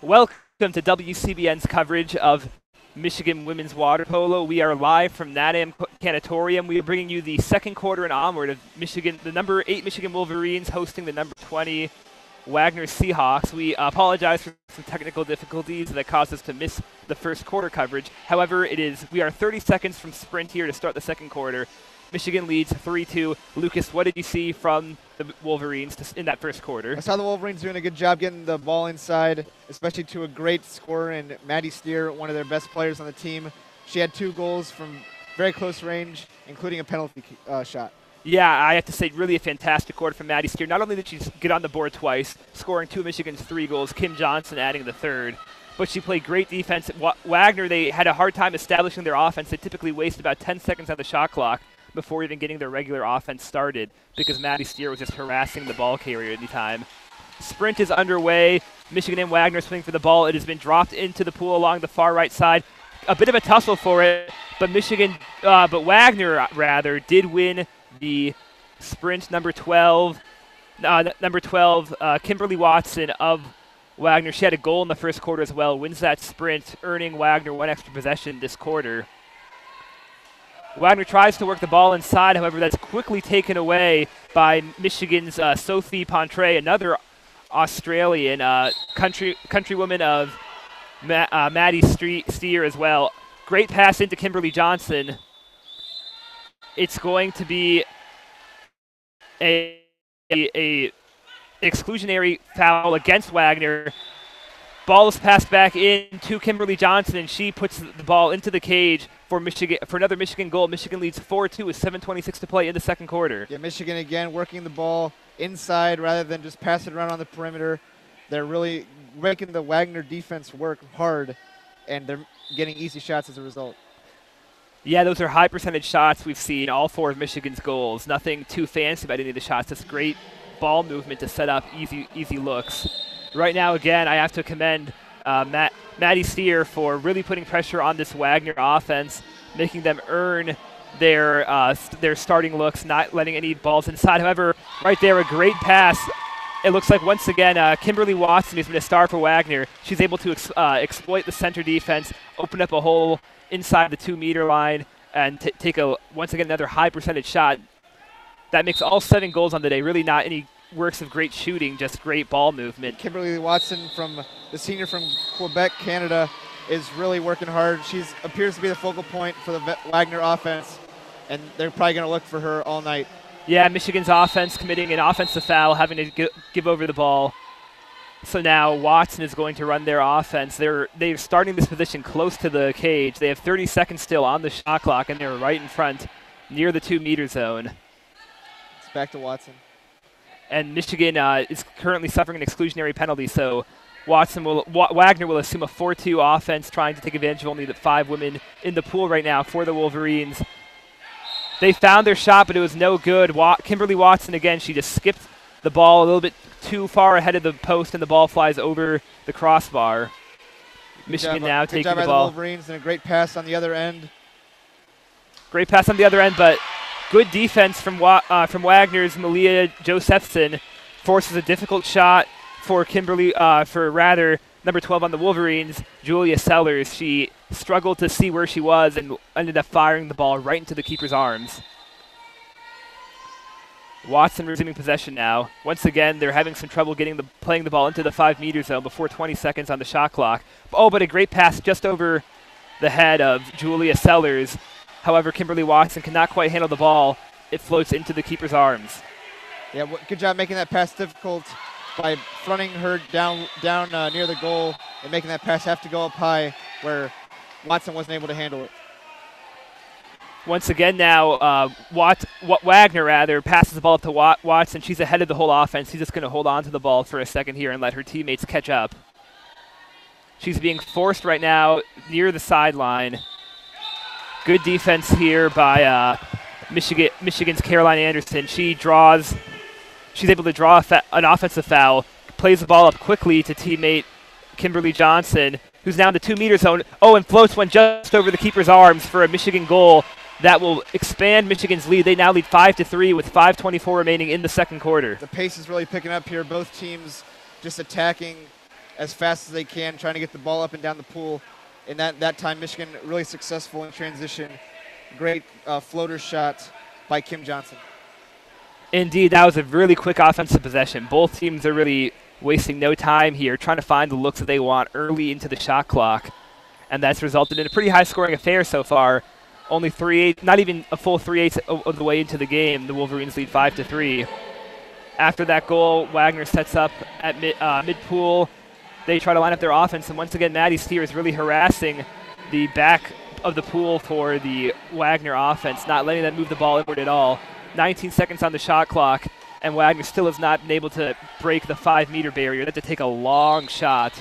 Welcome to WCBN's coverage of Michigan women's water polo. We are live from Canham Natatorium. We are bringing you the second quarter and onward of Michigan, the number 8 Michigan Wolverines hosting the number 20 Wagner Seahawks. We apologize for some technical difficulties that caused us to miss the first quarter coverage. However, we are 30 seconds from sprint here to start the second quarter. Michigan leads 3-2. Lucas, what did you see from the Wolverines in that first quarter? I saw the Wolverines doing a good job getting the ball inside, especially to a great scorer in Maddie Steer, one of their best players on the team. She had 2 goals from very close range, including a penalty shot. Yeah, I have to say, really a fantastic quarter from Maddie Steer. Not only did she get on the board twice, scoring 2 of Michigan's 3 goals, Kim Johnson adding the third, but she played great defense. Wagner, they had a hard time establishing their offense. They typically waste about 10 seconds on the shot clock before even getting their regular offense started because Maddie Steer was just harassing the ball carrier anytime. Sprint is underway. Michigan and Wagner swinging for the ball. It has been dropped into the pool along the far right side. A bit of a tussle for it, but Wagner did win the sprint. Number 12, Kimberly Watson of Wagner. She had a goal in the first quarter as well. Wins that sprint, earning Wagner 1 extra possession this quarter. Wagner tries to work the ball inside, however, that's quickly taken away by Michigan's Sophie Pontre, another Australian countrywoman of Maddie Steer as well. Great pass into Kimberly Johnson. It's going to be a exclusionary foul against Wagner. Ball is passed back in to Kimberly Johnson, and she puts the ball into the cage for another Michigan goal. Michigan leads 4-2 with 7:26 to play in the second quarter. Yeah, Michigan again working the ball inside rather than just pass it around on the perimeter. They're really making the Wagner defense work hard, and they're getting easy shots as a result. Yeah, those are high percentage shots we've seen, all 4 of Michigan's goals. Nothing too fancy about any of the shots. Just great ball movement to set up easy looks. Right now, again, I have to commend Maddie Steer for really putting pressure on this Wagner offense, making them earn their starting looks, not letting any balls inside. However, right there, a great pass. It looks like, once again, Kimberly Watson, who's been a star for Wagner, she's able to exploit the center defense, open up a hole inside the 2-meter line, and take once again another high percentage shot. That makes all 7 goals on the day. Really not any works of great shooting, just great ball movement. Kimberly Watson, the senior from Quebec, Canada, is really working hard. She appears to be the focal point for the Wagner offense, and they're probably going to look for her all night. Yeah, Michigan's offense committing an offensive foul, having to give over the ball. So now Watson is going to run their offense. They're starting this position close to the cage. They have 30 seconds still on the shot clock, and they're right in front near the 2-meter zone. It's back to Watson. And Michigan is currently suffering an exclusionary penalty, so Wagner will assume a 4-2 offense, trying to take advantage of only the 5 women in the pool right now for the Wolverines. They found their shot, but it was no good. Kimberly Watson, again, she just skipped the ball a little bit too far ahead of the post, and the ball flies over the crossbar. Michigan now taking the ball. Good job by the Wolverines, and a great pass on the other end. Great pass on the other end, but good defense from Wagner's Malia Josephson. Forces a difficult shot for number 12 on the Wolverines, Julia Sellers. She struggled to see where she was and ended up firing the ball right into the keeper's arms. Watson resuming possession now. Once again, they're having some trouble playing the ball into the 5-meter zone before 20 seconds on the shot clock. Oh, but a great pass just over the head of Julia Sellers. However, Kimberly Watson cannot quite handle the ball. It floats into the keeper's arms. Yeah, good job making that pass difficult by fronting her down near the goal and making that pass have to go up high where Watson wasn't able to handle it. Once again now, Wagner passes the ball up to Watson. She's ahead of the whole offense. She's just going to hold on to the ball for a second here and let her teammates catch up. She's being forced right now near the sideline. Good defense here by Michigan's Caroline Anderson. She's able to draw an offensive foul, plays the ball up quickly to teammate Kimberly Johnson, who's now in the 2-meter zone. Oh, and floats one just over the keeper's arms for a Michigan goal that will expand Michigan's lead. They now lead 5-3 with 5:24 remaining in the second quarter. The pace is really picking up here. Both teams just attacking as fast as they can, trying to get the ball up and down the pool. And that time, Michigan really successful in transition. Great floater shot by Kim Johnson. Indeed, that was a really quick offensive possession. Both teams are really wasting no time here, trying to find the looks that they want early into the shot clock. And that's resulted in a pretty high-scoring affair so far. Only 3/8, not even a full 3/8 of the way into the game. The Wolverines lead 5-3. After that goal, Wagner sets up at mid-pool. They try to line up their offense, and once again, Maddie Steer is really harassing the back of the pool for the Wagner offense, not letting them move the ball inward at all. 19 seconds on the shot clock, and Wagner still has not been able to break the 5-meter barrier. They have to take a long shot.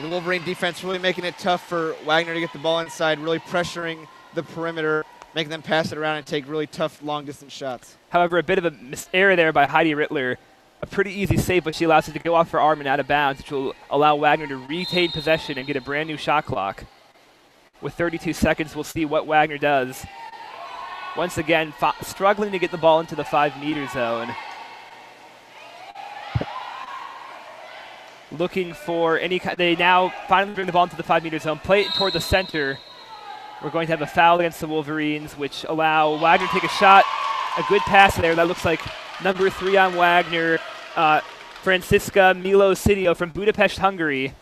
The Wolverine defense really making it tough for Wagner to get the ball inside, really pressuring the perimeter, making them pass it around and take really tough long-distance shots. However, a bit of a error there by Heidi Rittler. A pretty easy save, but she allows it to go off her arm and out of bounds, which will allow Wagner to retain possession and get a brand new shot clock. With 32 seconds, we'll see what Wagner does. Once again, struggling to get the ball into the 5-meter zone. Looking for any they now finally bring the ball into the 5-meter zone, play it toward the center. We're going to have a foul against the Wolverines, which allow Wagner to take a shot. A good pass there. That looks like number 3 on Wagner, Franziska Milosinio from Budapest, Hungary.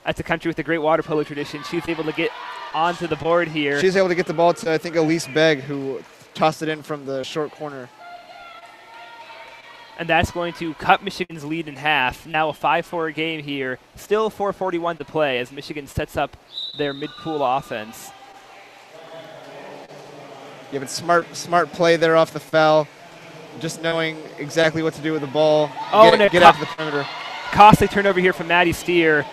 That's a country with a great water polo tradition. She's able to get onto the board here. She's able to get the ball to, I think, Elise Begg, who tossed it in from the short corner. And that's going to cut Michigan's lead in half. Now a 5-4 game here. Still 4:41 to play as Michigan sets up their mid-pool offense. Yeah, but smart play there off the foul. Just knowing exactly what to do with the ball. Get out to the perimeter. Costly turnover here from Maddie Steer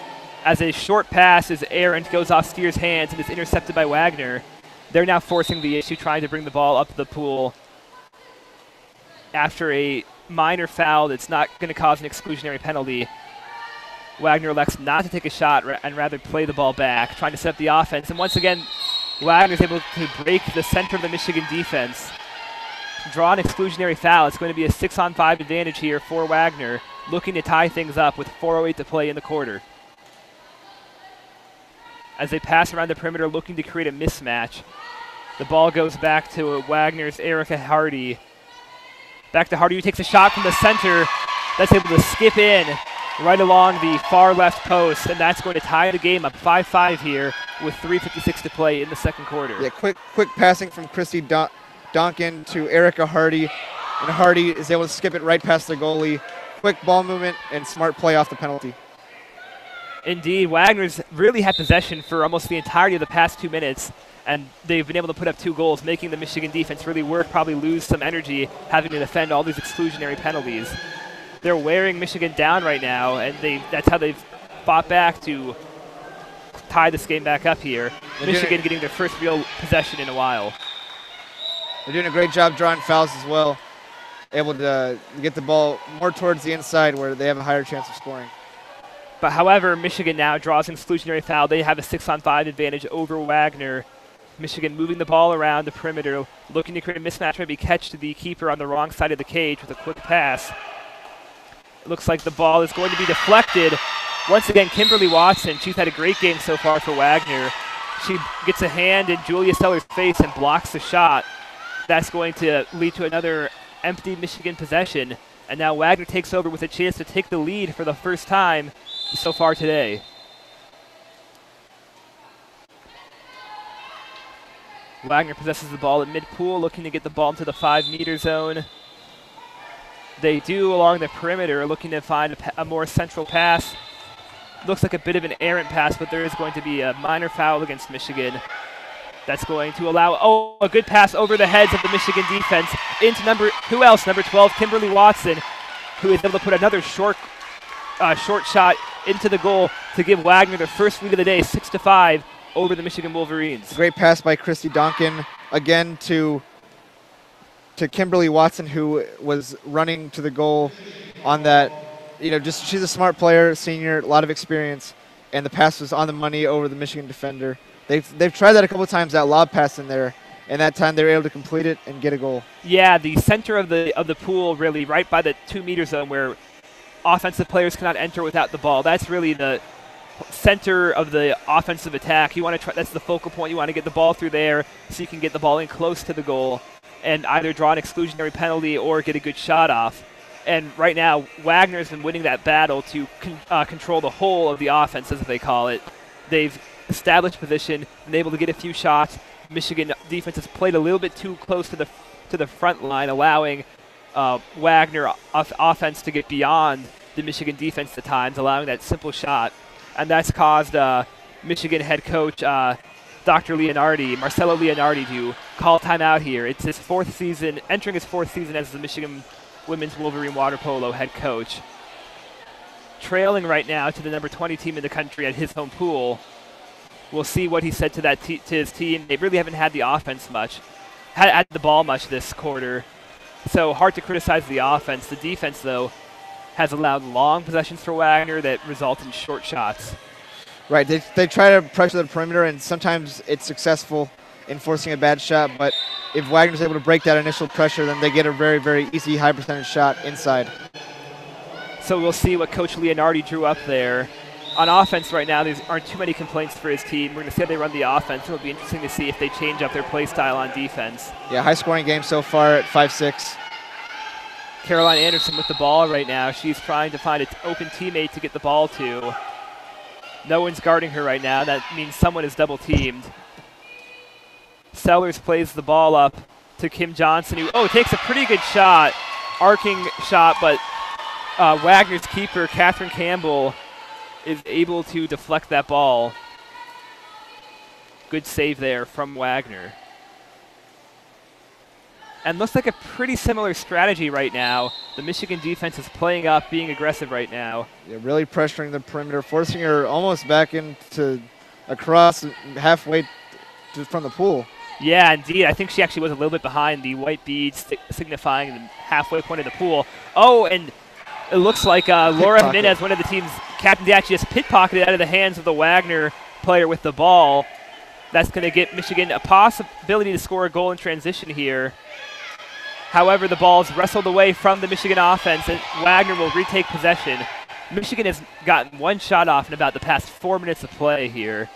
as a short pass is errant, goes off Steer's hands and is intercepted by Wagner. They're now forcing the issue, trying to bring the ball up the pool. After a minor foul that's not going to cause an exclusionary penalty, Wagner elects not to take a shot and rather play the ball back, trying to set up the offense. And once again, Wagner is able to break the center of the Michigan defense. Draw an exclusionary foul. It's going to be a 6-on-5 advantage here for Wagner, looking to tie things up with 4:08 to play in the quarter. As they pass around the perimeter, looking to create a mismatch. The ball goes back to Wagner's Erica Hardy. Back to Hardy, who takes a shot from the center. That's able to skip in right along the far left post, and that's going to tie the game up 5-5 here with 3:56 to play in the second quarter. Yeah, quick passing from Christy Donkin to Erica Hardy, and Hardy is able to skip it right past the goalie. Quick ball movement and smart play off the penalty. Indeed, Wagner's really had possession for almost the entirety of the past 2 minutes, and they've been able to put up 2 goals, making the Michigan defense really work, probably lose some energy having to defend all these exclusionary penalties. They're wearing Michigan down right now, and that's how they've fought back to tie this game back up here. Michigan getting their first real possession in a while. They're doing a great job drawing fouls as well, able to get the ball more towards the inside where they have a higher chance of scoring. But however, Michigan now draws an exclusionary foul. They have a 6-on-5 advantage over Wagner. Michigan moving the ball around the perimeter, looking to create a mismatch, maybe catch the keeper on the wrong side of the cage with a quick pass. It looks like the ball is going to be deflected. Once again, Kimberly Watson, she's had a great game so far for Wagner. She gets a hand in Julia Steller's face and blocks the shot. That's going to lead to another empty Michigan possession. And now Wagner takes over with a chance to take the lead for the first time so far today. Wagner possesses the ball at mid-pool, looking to get the ball into the 5-meter zone. They do along the perimeter, looking to find a more central pass. Looks like a bit of an errant pass, but there is going to be a minor foul against Michigan. That's going to allow, a good pass over the heads of the Michigan defense into number 12, Kimberly Watson, who is able to put another short shot into the goal to give Wagner their first lead of the day, 6-5 over the Michigan Wolverines. Great pass by Christy Donkin, again to Kimberly Watson, who was running to the goal on that. She's a smart player, senior, a lot of experience, and the pass was on the money over the Michigan defender. They've tried that a couple of times, that lob pass in there, and that time they were able to complete it and get a goal. Yeah, the center of the pool, really, right by the 2-meter zone where offensive players cannot enter without the ball. That's really the center of the offensive attack. You want to try, that's the focal point. You want to get the ball through there so you can get the ball in close to the goal and either draw an exclusionary penalty or get a good shot off. And right now, Wagner has been winning that battle to control the whole of the offense, as they call it. They've established position, been able to get a few shots. Michigan defense has played a little bit too close to the front line, allowing Wagner offense to get beyond the Michigan defense at times, allowing that simple shot. And that's caused Michigan head coach Marcelo Leonardi, to call timeout here. It's his fourth season, entering his fourth season as the Michigan women's Wolverine water polo head coach. Trailing right now to the number 20 team in the country at his home pool. We'll see what he said to to his team. They really haven't had the offense much, had the ball much this quarter. So hard to criticize the offense. The defense, though, has allowed long possessions for Wagner that result in short shots. Right, they try to pressure the perimeter, and sometimes it's successful in forcing a bad shot, but if Wagner's able to break that initial pressure, then they get a very, very easy high percentage shot inside. So we'll see what Coach Leonardi drew up there. On offense right now, there aren't too many complaints for his team. We're going to see how they run the offense. It'll be interesting to see if they change up their play style on defense. Yeah, high-scoring game so far at 5-6. Caroline Anderson with the ball right now. She's trying to find an open teammate to get the ball to. No one's guarding her right now. That means someone is double-teamed. Sellers plays the ball up to Kim Johnson, who takes a pretty good shot, arcing shot, but Wagner's keeper, Catherine Campbell, is able to deflect that ball. Good save there from Wagner. And looks like a pretty similar strategy right now. The Michigan defense is playing up, being aggressive right now. Yeah, really pressuring the perimeter, forcing her almost back into across halfway from the pool. Yeah, indeed. I think she actually was a little bit behind the white beads signifying the halfway point of the pool. Oh, and it looks like Laura Jimenez, one of the team's captains, actually just pit-pocketed out of the hands of the Wagner player with the ball. That's going to get Michigan a possibility to score a goal in transition here. However, the ball's wrestled away from the Michigan offense, and Wagner will retake possession. Michigan has gotten one shot off in about the past 4 minutes of play here.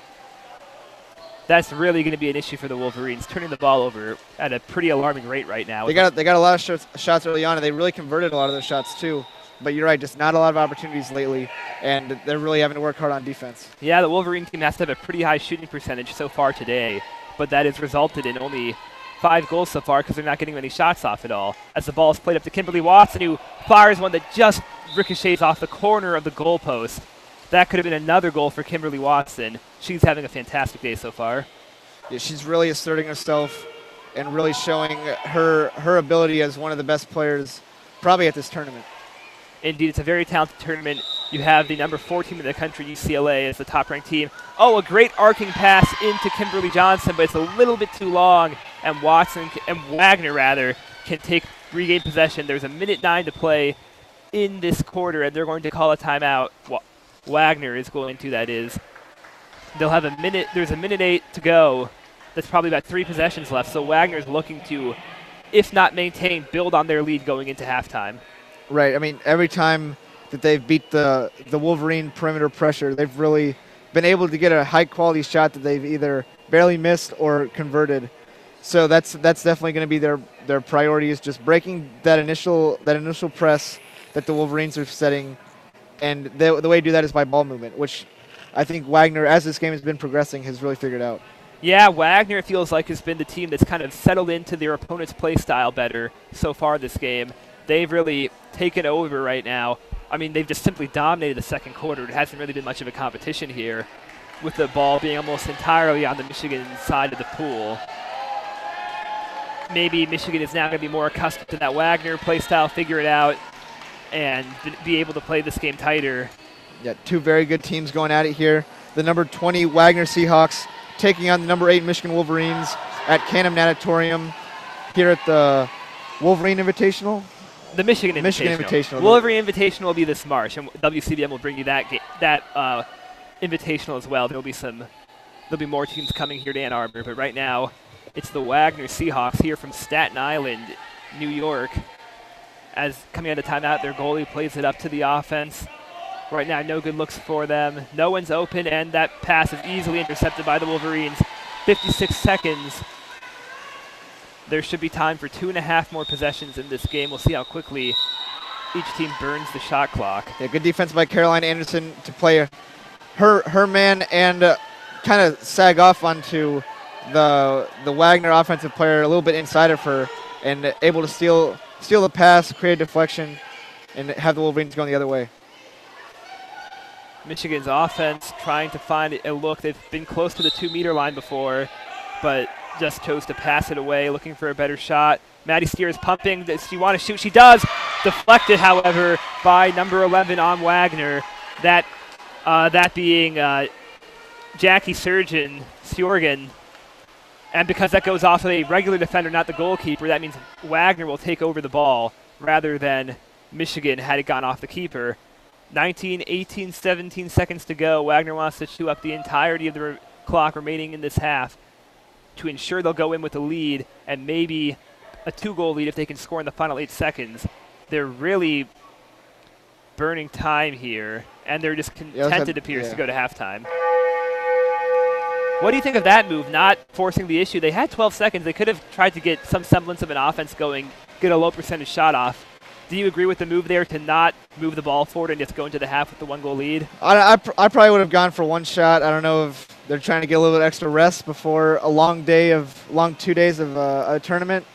That's really going to be an issue for the Wolverines, turning the ball over at a pretty alarming rate right now. They got a lot of shots early on, and they really converted a lot of those shots too. But you're right, just not a lot of opportunities lately, and they're really having to work hard on defense. Yeah, the Wolverine team has to have a pretty high shooting percentage so far today, but that has resulted in only 5 goals so far because they're not getting many shots off at all. As the ball is played up to Kimberly Watson, who fires one that just ricochets off the corner of the goalpost. That could have been another goal for Kimberly Watson. She's having a fantastic day so far. Yeah, she's really asserting herself and really showing her ability as one of the best players probably at this tournament. Indeed, it's a very talented tournament. You have the number 4 team in the country, UCLA, as the top-ranked team. Oh, a great arcing pass into Kimberly Johnson, but it's a little bit too long, and Wagner can regain possession. There's a minute 9 to play in this quarter, and they're going to call a timeout. Wagner is going to, that is. They'll have a minute. There's a minute 8 to go. That's probably about 3 possessions left. So Wagner's looking to, if not maintain, build on their lead going into halftime. Right. I mean, every time that they've beat the Wolverine perimeter pressure, they've really been able to get a high-quality shot that they've either barely missed or converted. So that's definitely going to be their priority, is just breaking that initial press that the Wolverines are setting. And the way to do that is by ball movement, which I think Wagner, as this game has been progressing, has really figured out. Yeah, Wagner, it feels like, has been the team that's kind of settled into their opponent's play style better so far this game. They've really taken over right now. I mean, they've just simply dominated the second quarter. It hasn't really been much of a competition here, with the ball being almost entirely on the Michigan side of the pool. Maybe Michigan is now going to be more accustomed to that Wagner play style, figure it out, and be able to play this game tighter. Yeah, 2 very good teams going at it here. The number 20 Wagner Seahawks taking on the number 8 Michigan Wolverines at Canham Natatorium here at the Wolverine Invitational. The Michigan Invitational. Wolverine Invitational will be this March, and WCBN will bring you that Invitational as well. There'll be more teams coming here to Ann Arbor, but right now it's the Wagner Seahawks here from Staten Island, New York. as coming out of timeout, their goalie plays it up to the offense. Right now, no good looks for them. No one's open, and that pass is easily intercepted by the Wolverines. 56 seconds. There should be time for 2.5 more possessions in this game. We'll see how quickly each team burns the shot clock. Yeah, good defense by Caroline Anderson to play her man and kind of sag off onto the Wagner offensive player a little bit inside of her, and able to steal the pass, create a deflection, and have the Wolverines going the other way. Michigan's offense trying to find a look. They've been close to the 2-meter line before, but just chose to pass it away, looking for a better shot. Maddie Steer is pumping. Does she want to shoot? She does. Deflected, however, by number 11 on Wagner. That being Jackie Sjorgen. And because that goes off of a regular defender, not the goalkeeper, that means Wagner will take over the ball rather than Michigan had it gone off the keeper. 19, 18, 17 seconds to go. Wagner wants to chew up the entirety of the clock remaining in this half to ensure they'll go in with a lead and maybe a 2-goal lead if they can score in the final 8 seconds. They're really burning time here, and they're just content, it appears, to go to halftime. What do you think of that move, not forcing the issue? They had 12 seconds. They could have tried to get some semblance of an offense going, get a low percentage shot off. Do you agree with the move there to not move the ball forward and just go into the half with the 1-goal lead? I probably would have gone for one shot. I don't know if they're trying to get a little bit extra rest before a long 2 days of a tournament.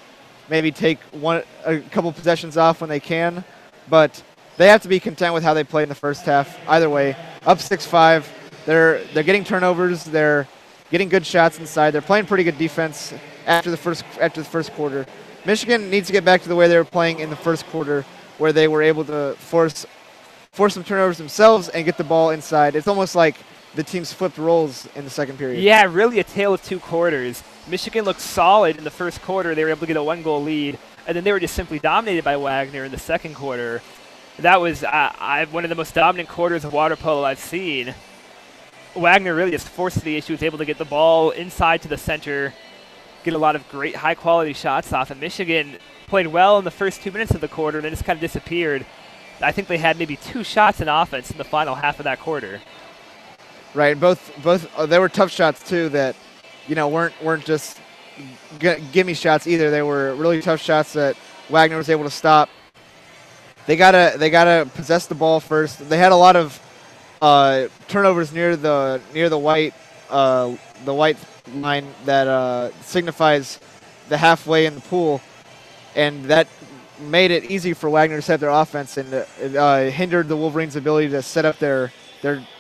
Maybe take a couple possessions off when they can. But they have to be content with how they played in the first half. Either way, up 6-5. They're getting turnovers. They're getting good shots inside. They're playing pretty good defense after the first quarter. Michigan needs to get back to the way they were playing in the first quarter, where they were able to force some turnovers themselves and get the ball inside. It's almost like the teams flipped roles in the second period. Yeah, really a tale of 2 quarters. Michigan looked solid in the first quarter. They were able to get a 1-goal lead, and then they were just simply dominated by Wagner in the second quarter. That was one of the most dominant quarters of water polo I've seen. Wagner really just forced the issue, was able to get the ball inside to the center, get a lot of great high-quality shots off, and Michigan played well in the first 2 minutes of the quarter and then just kind of disappeared. I think they had maybe 2 shots in offense in the final half of that quarter. Right, both they were tough shots too that, weren't just gimme shots either. They were really tough shots that Wagner was able to stop. They gotta possess the ball first. They had a lot of turnovers near the white line that signifies the halfway in the pool, and that made it easy for Wagner to set up their offense, and it hindered the Wolverines' ability to set up their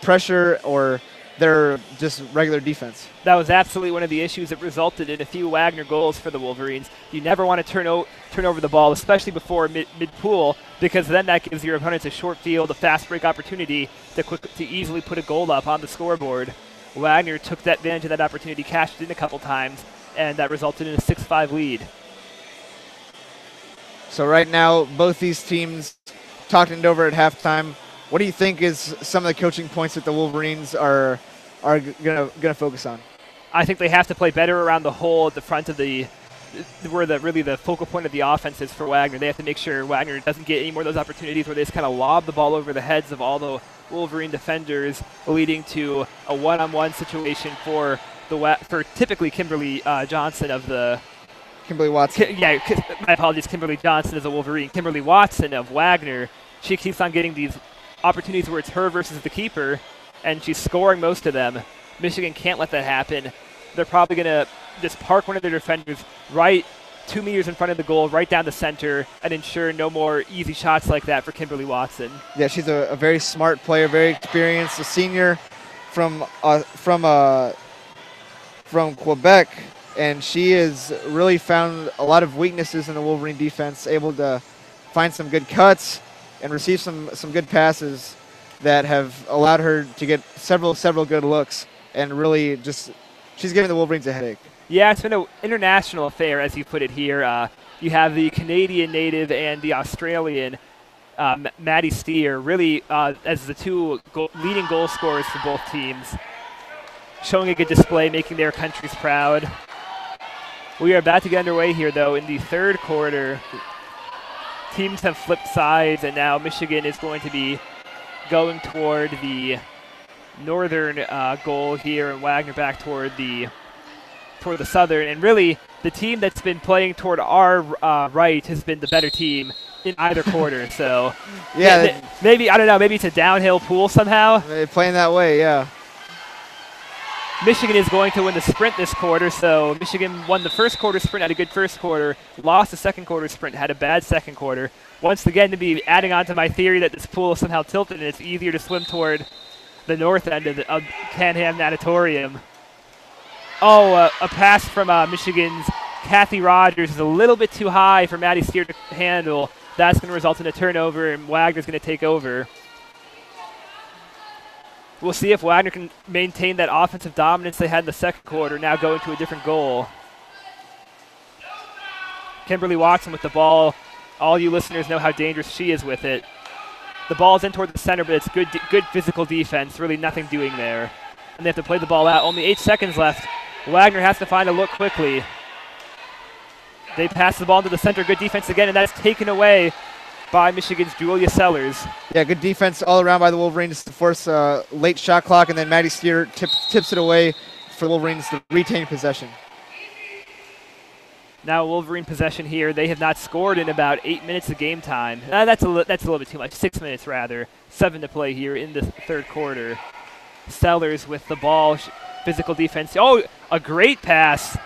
pressure or their just regular defense. That was absolutely one of the issues that resulted in a few Wagner goals for the Wolverines. You never want to turn over the ball, especially before mid-pool, because then that gives your opponents a short field, a fast break opportunity to easily put a goal up on the scoreboard. Wagner took that advantage of that opportunity, cashed in a couple times, and that resulted in a 6-5 lead. So right now, both these teams talking it over at halftime. What do you think is some of the coaching points that the Wolverines are gonna focus on? I think they have to play better around the hole at the front of where the focal point of the offense is for Wagner. They have to make sure Wagner doesn't get any more of those opportunities where they just kind of lob the ball over the heads of all the Wolverine defenders, leading to a one-on-one situation for typically Kimberly Johnson of the. Kimberly Watson. My apologies. Kimberly Johnson is a Wolverine. Kimberly Watson of Wagner. She keeps on getting these opportunities where it's her versus the keeper, and she's scoring most of them. Michigan can't let that happen. They're probably going to just park one of their defenders right 2 meters in front of the goal, right down the center, and ensure no more easy shots like that for Kimberly Watson. Yeah, she's a very smart player, very experienced, a senior from Quebec, and she has really found a lot of weaknesses in the Wolverine defense, able to find some good cuts and receive some good passes that have allowed her to get several good looks, and really just she's giving the Wolverines a headache. Yeah, it's been an international affair, as you put it here. You have the Canadian native and the Australian Maddie Steer, really as the two leading goal scorers for both teams, showing a good display, making their countries proud. We are about to get underway here, though, in the third quarter. teams have flipped sides, and now Michigan is going to be going toward the northern goal here, and Wagner back toward the southern. And really, the team that's been playing toward our right has been the better team in either quarter. So yeah, maybe, I don't know, maybe it's a downhill pool somehow. They're playing that way, yeah. Michigan is going to win the sprint this quarter, so Michigan won the first quarter sprint, had a good first quarter, lost the second quarter sprint, had a bad second quarter. Once again, to be adding on to my theory that this pool is somehow tilted and it's easier to swim toward the north end of Canham Natatorium. Oh, a pass from Michigan's Kathy Rogers is a little bit too high for Maddie Steer to handle. That's going to result in a turnover, and Wagner's going to take over. We'll see if Wagner can maintain that offensive dominance they had in the second quarter, now going to a different goal. Kimberly Watson with the ball. All you listeners know how dangerous she is with it. The ball's in toward the center, but it's good physical defense. Really nothing doing there. And they have to play the ball out. Only 8 seconds left. Wagner has to find a look quickly. They pass the ball into the center. Good defense again, and that's taken away by Michigan's Julia Sellers. Yeah, good defense all around by the Wolverines to force a late shot clock, and then Maddie Steer tips it away for the Wolverines to retain possession. Now Wolverine possession here. They have not scored in about 8 minutes of game time. That's a little bit too much. 6 minutes rather. 7 to play here in the third quarter. Sellers with the ball. Physical defense. Oh, a great pass.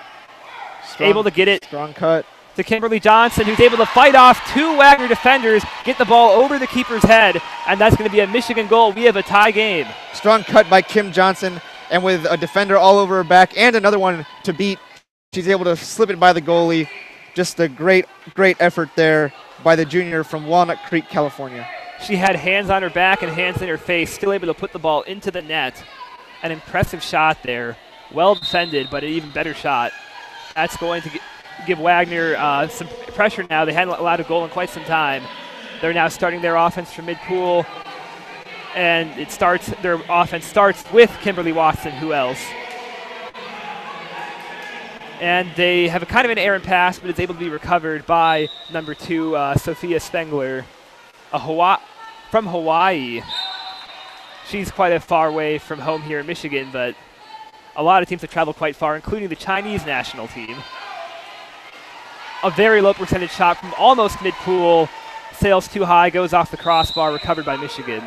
Able to get it. Strong cut. To Kimberly Johnson, who's able to fight off 2 Wagner defenders, get the ball over the keeper's head, and that's going to be a Michigan goal. We have a tie game. Strong cut by Kim Johnson, and with a defender all over her back and another one to beat, she's able to slip it by the goalie. Just a great effort there by the junior from Walnut Creek, California. She had hands on her back and hands in her face, still able to put the ball into the net. An impressive shot there. Well defended, but an even better shot. That's going to give Wagner some pressure now. They hadn't allowed a goal in quite some time. They're now starting their offense from mid-pool, and their offense starts with Kimberly Watson. Who else? And they have a kind of an errant pass, but it's able to be recovered by number 2, Sophia Spengler, from Hawaii. She's quite a far way from home here in Michigan, but a lot of teams have traveled quite far, including the Chinese national team. A very low percentage shot from almost mid-pool. Sails too high, goes off the crossbar, recovered by Michigan.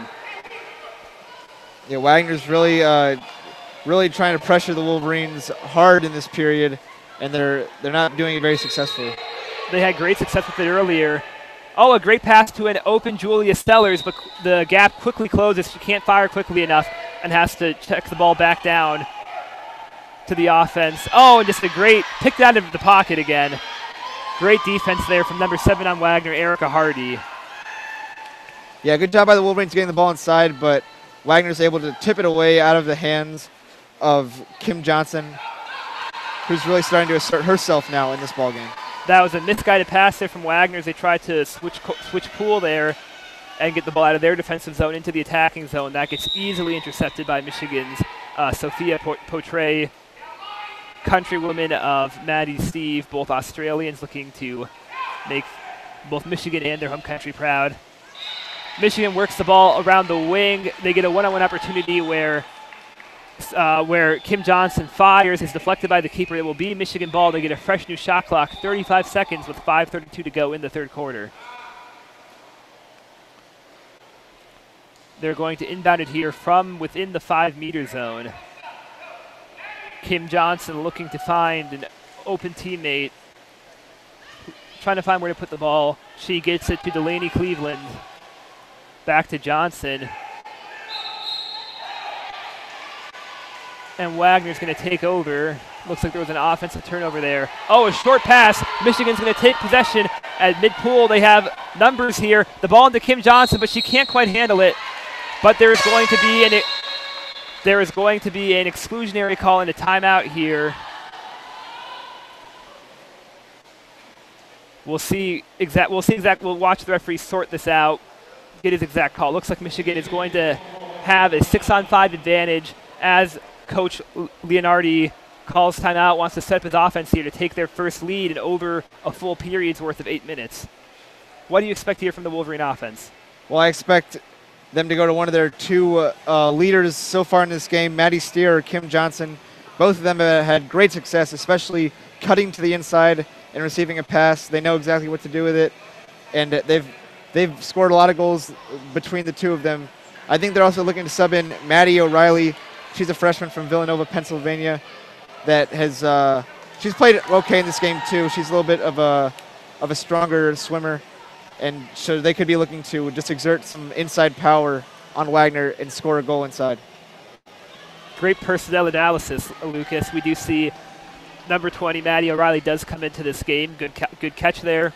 Yeah, Wagner's really trying to pressure the Wolverines hard in this period, and they're not doing it very successfully. They had great success with it earlier. Oh, a great pass to an open Julia Sellers, but the gap quickly closes. She can't fire quickly enough and has to check the ball back down to the offense. Oh, and just a great, picked out of the pocket again. Great defense there from number 7 on Wagner, Erica Hardy. Yeah, good job by the Wolverines getting the ball inside, but Wagner's able to tip it away out of the hands of Kim Johnson, who's really starting to assert herself now in this ballgame. That was a misguided pass there from Wagner as they tried to switch pool there and get the ball out of their defensive zone into the attacking zone. That gets easily intercepted by Michigan's Sophia Potre, countrywoman of Maddie Steve, both Australians looking to make both Michigan and their home country proud. Michigan works the ball around the wing. They get a one-on-one opportunity where Kim Johnson fires, is deflected by the keeper. It will be Michigan ball. They get a fresh new shot clock, 35 seconds with 5:32 to go in the third quarter. They're going to inbound it here from within the 5-meter zone. Kim Johnson looking to find an open teammate, trying to find where to put the ball. She gets it to Delaney Cleveland. Back to Johnson. And Wagner's going to take over. Looks like there was an offensive turnover there. Oh, a short pass. Michigan's going to take possession at mid-pool. They have numbers here. The ball into Kim Johnson, but she can't quite handle it. But there is going to be an exclusionary call and a timeout here. We'll watch the referee sort this out, get his exact call. Looks like Michigan is going to have a 6-on-5 advantage as Coach Leonardi calls timeout, wants to set up his offense here to take their first lead in over a full period's worth of 8 minutes. What do you expect here from the Wolverine offense? Well, I expect them to go to one of their two leaders so far in this game, Maddie Steer or Kim Johnson. Both of them have had great success, especially cutting to the inside and receiving a pass. They know exactly what to do with it, and they've scored a lot of goals between the two of them. I think they're also looking to sub in Maddie O'Reilly. She's a freshman from Villanova, Pennsylvania, that has she's played okay in this game too. She's a little bit of a stronger swimmer, and so they could be looking to just exert some inside power on Wagner and score a goal inside. Great personnel analysis, Lucas. We do see number 20, Maddie O'Reilly, does come into this game. Good catch there.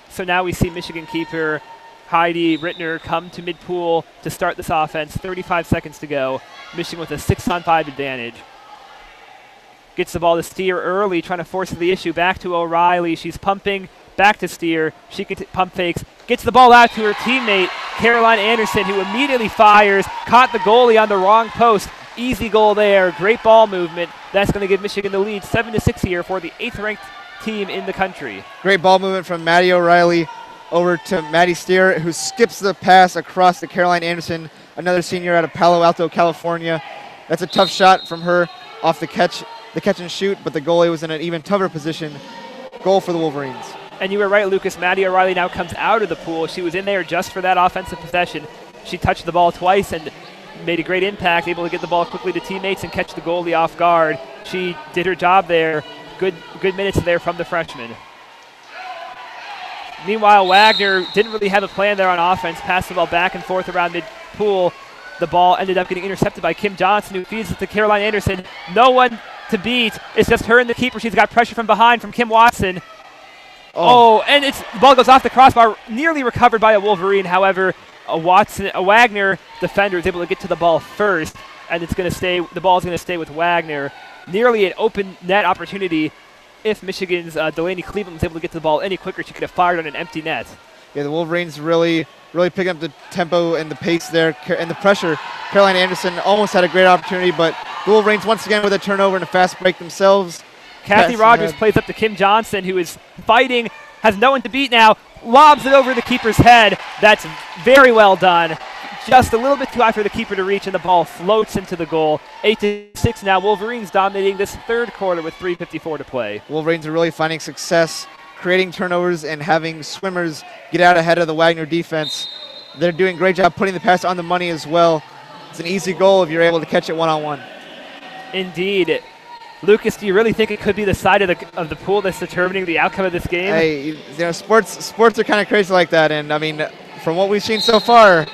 So now we see Michigan keeper Heidi Rittner come to mid-pool to start this offense. 35 seconds to go. Michigan with a 6-on-5 advantage. Gets the ball to Steer early, trying to force the issue back to O'Reilly. She's pumping, back to Steer. She can pump fakes. Gets the ball out to her teammate, Caroline Anderson, who immediately fires. Caught the goalie on the wrong post. Easy goal there. Great ball movement. That's going to give Michigan the lead, 7-6 here for the 8th-ranked team in the country. Great ball movement from Maddie O'Reilly over to Maddie Steer, who skips the pass across to Caroline Anderson, another senior out of Palo Alto, California. That's a tough shot from her off the catch and shoot, but the goalie was in an even tougher position. Goal for the Wolverines. And you were right, Lucas. Maddie O'Reilly now comes out of the pool. She was in there just for that offensive possession. She touched the ball twice and made a great impact, able to get the ball quickly to teammates and catch the goalie off guard. She did her job there. Good minutes there from the freshman. Meanwhile, Wagner didn't really have a plan there on offense. Passed the ball back and forth around mid-pool. The ball ended up getting intercepted by Kim Johnson, who feeds it to Caroline Anderson. No one to beat. It's just her and the keeper. She's got pressure from behind from Kim Watson. And the ball goes off the crossbar, nearly recovered by a Wolverine. However, a Wagner defender is able to get to the ball first, and it's going to stay. The ball is going to stay with Wagner. Nearly an open net opportunity. If Michigan's Delaney Cleveland was able to get to the ball any quicker, she could have fired on an empty net. Yeah, the Wolverines really picking up the tempo and the pace there and the pressure. Caroline Anderson almost had a great opportunity, but the Wolverines once again with a turnover and a fast break themselves. Kathy Rogers plays up to Kim Johnson, who is fighting, has no one to beat now, lobs it over the keeper's head. That's very well done. Just a little bit too high for the keeper to reach, and the ball floats into the goal. 8-6 now. Wolverines dominating this third quarter with 3:54 to play. Wolverines are really finding success, creating turnovers and having swimmers get out ahead of the Wagner defense. They're doing a great job putting the pass on the money as well. It's an easy goal if you're able to catch it one-on-one. Indeed. Lucas, do you really think it could be the side of the pool that's determining the outcome of this game? Hey, sports are kind of crazy like that, and I mean, from what we've seen so far,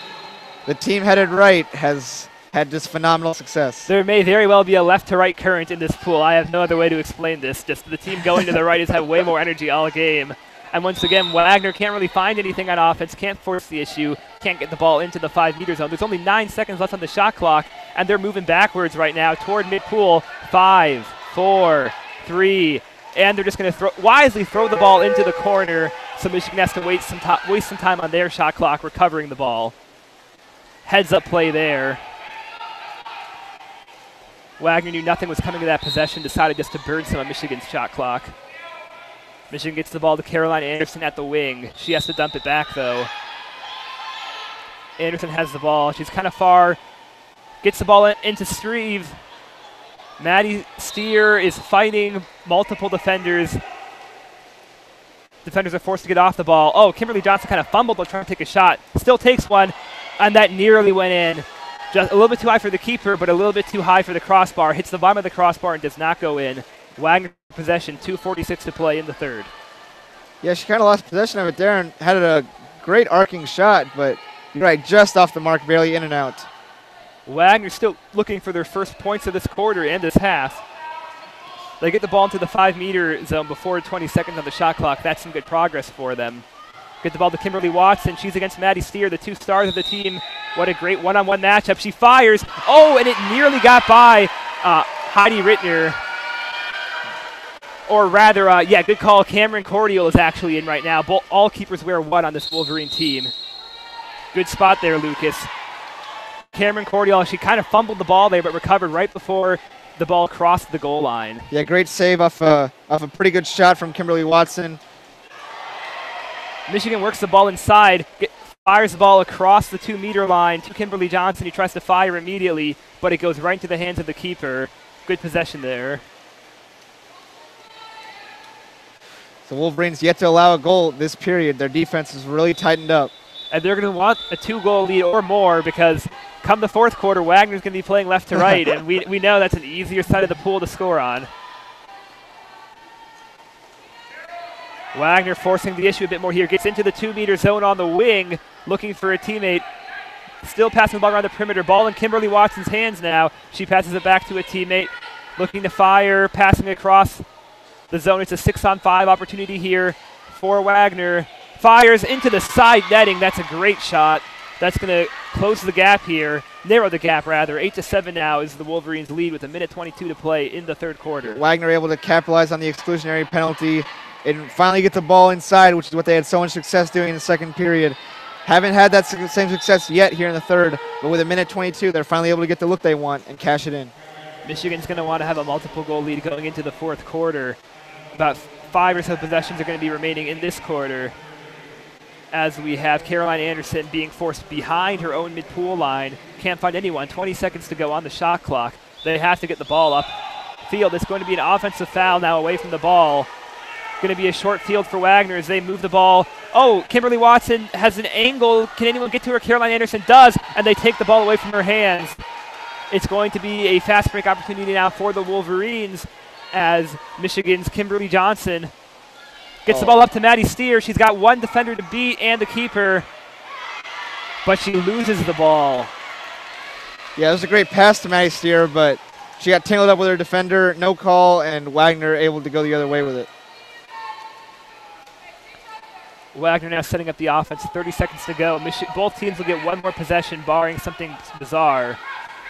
the team headed right has had just phenomenal success. There may very well be a left-to-right current in this pool. I have no other way to explain this. Just the team going to the right has had way more energy all game. And once again, Wagner can't really find anything on offense, can't force the issue, can't get the ball into the 5-meter zone. There's only 9 seconds left on the shot clock, and they're moving backwards right now toward mid-pool. 5, 4, 3, and they're just going to wisely throw the ball into the corner, so Michigan has to waste some time on their shot clock recovering the ball. Heads-up play there. Wagner knew nothing was coming to that possession, decided just to burn some of Michigan's shot clock. Michigan gets the ball to Caroline Anderson at the wing. She has to dump it back, though. Anderson has the ball. She's kind of far. Gets the ball into Streve. Maddie Steer is fighting multiple defenders. Defenders are forced to get off the ball. Oh, Kimberly Johnson kind of fumbled while trying to take a shot. Still takes one, and that nearly went in. Just a little bit too high for the keeper, but a little bit too high for the crossbar. Hits the bottom of the crossbar and does not go in. Wagner possession, 2:46 to play in the third. Yeah, she kind of lost possession of it there and had a great arcing shot, but you're right, just off the mark, barely in and out. Wagner still looking for their first points of this quarter and this half. They get the ball into the 5-meter zone before 20 seconds on the shot clock. That's some good progress for them. Get the ball to Kimberly Watson. She's against Maddie Steer, the 2 stars of the team. What a great one-on-one matchup. She fires. Oh, and it nearly got by Heidi Rittner. Or rather, good call. Cameron Cordial is actually in right now. All keepers wear 1 on this Wolverine team. Good spot there, Lucas. Cameron Cordial, she kind of fumbled the ball there, but recovered right before the ball crossed the goal line. Yeah, great save off a pretty good shot from Kimberly Watson. Michigan works the ball inside, fires the ball across the 2-meter line to Kimberly Johnson. He tries to fire immediately, but it goes right into the hands of the keeper. Good possession there. The Wolverines yet to allow a goal this period. Their defense is really tightened up. And they're going to want a 2-goal lead or more because come the fourth quarter, Wagner's going to be playing left to right, and we know that's an easier side of the pool to score on. Wagner forcing the issue a bit more here. Gets into the 2-meter zone on the wing, looking for a teammate. Still passing the ball around the perimeter. Ball in Kimberly Watson's hands now. She passes it back to a teammate. Looking to fire, passing across the zone. It's a 6-on-5 opportunity here for Wagner. Fires into the side netting. That's a great shot. That's going to close the gap here. Narrow the gap, rather. 8-7 now is the Wolverines' lead with 1:22 to play in the third quarter. Wagner able to capitalize on the exclusionary penalty and finally get the ball inside, which is what they had so much success doing in the second period. Haven't had that same success yet here in the third, but with 1:22, they're finally able to get the look they want and cash it in. Michigan's going to want to have a multiple-goal lead going into the fourth quarter. About 5 or so possessions are going to be remaining in this quarter as we have Caroline Anderson being forced behind her own mid-pool line. Can't find anyone. 20 seconds to go on the shot clock. They have to get the ball up field. It's going to be an offensive foul now away from the ball. Going to be a short field for Wagner as they move the ball. Oh, Kimberly Watson has an angle. Can anyone get to her? Caroline Anderson does, and they take the ball away from her hands. It's going to be a fast break opportunity now for the Wolverines as Michigan's Kimberly Johnson gets the ball up to Maddie Steer. She's got one defender to beat and the keeper, but she loses the ball. Yeah, it was a great pass to Maddie Steer, but she got tangled up with her defender, no call, and Wagner able to go the other way with it. Wagner now setting up the offense. 30 seconds to go. Both teams will get one more possession, barring something bizarre.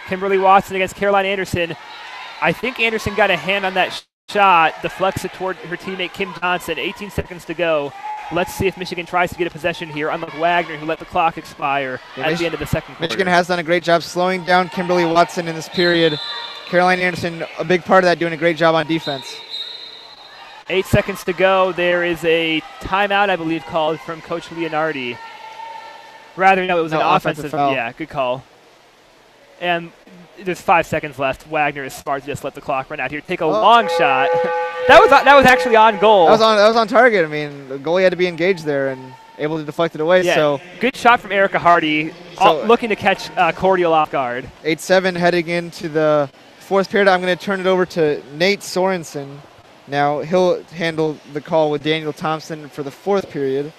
Kimberly Watson against Caroline Anderson. I think Anderson got a hand on that shot, deflects it toward her teammate Kim Johnson. 18 seconds to go. Let's see if Michigan tries to get a possession here, unlike Wagner, who let the clock expire at the end of the second quarter. Michigan has done a great job slowing down Kimberly Watson in this period. Caroline Anderson, a big part of that, doing a great job on defense. 8 seconds to go. There is a timeout, I believe, called from Coach Leonardi. Rather, no, it was an offensive foul. Yeah, good call. And there's 5 seconds left. Wagner is smart to just let the clock run out here. Take a long shot. that was actually on goal. That was on target. I mean, the goalie had to be engaged there and able to deflect it away. Yeah, so good shot from Erica Hardy, looking to catch Cordial off guard. 8-7 heading into the fourth period. I'm going to turn it over to Nate Sorensen. Now he'll handle the call with Daniel Thompson for the fourth period.